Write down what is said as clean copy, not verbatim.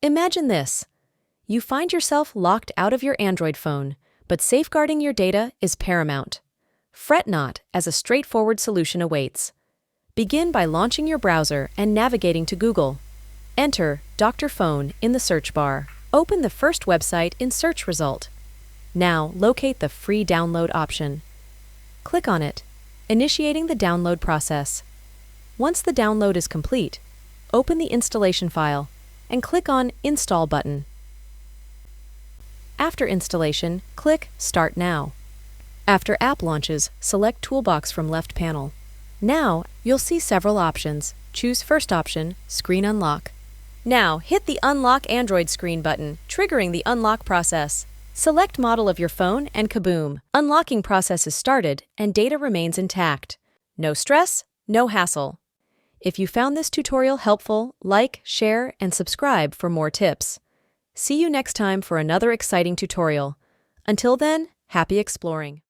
Imagine this. You find yourself locked out of your Android phone, but safeguarding your data is paramount. Fret not, as a straightforward solution awaits. Begin by launching your browser and navigating to Google. Enter Dr. Phone in the search bar. Open the first website in search result. Now, locate the free download option. Click on it, initiating the download process. Once the download is complete, open the installation file and click on Install button. After installation, click Start Now. After app launches, select Toolbox from left panel. Now, you'll see several options. Choose first option, Screen Unlock. Now, hit the Unlock Android screen button, triggering the unlock process. Select model of your phone and kaboom! Unlocking process is started and data remains intact. No stress, no hassle. If you found this tutorial helpful, like, share, and subscribe for more tips. See you next time for another exciting tutorial. Until then, happy exploring!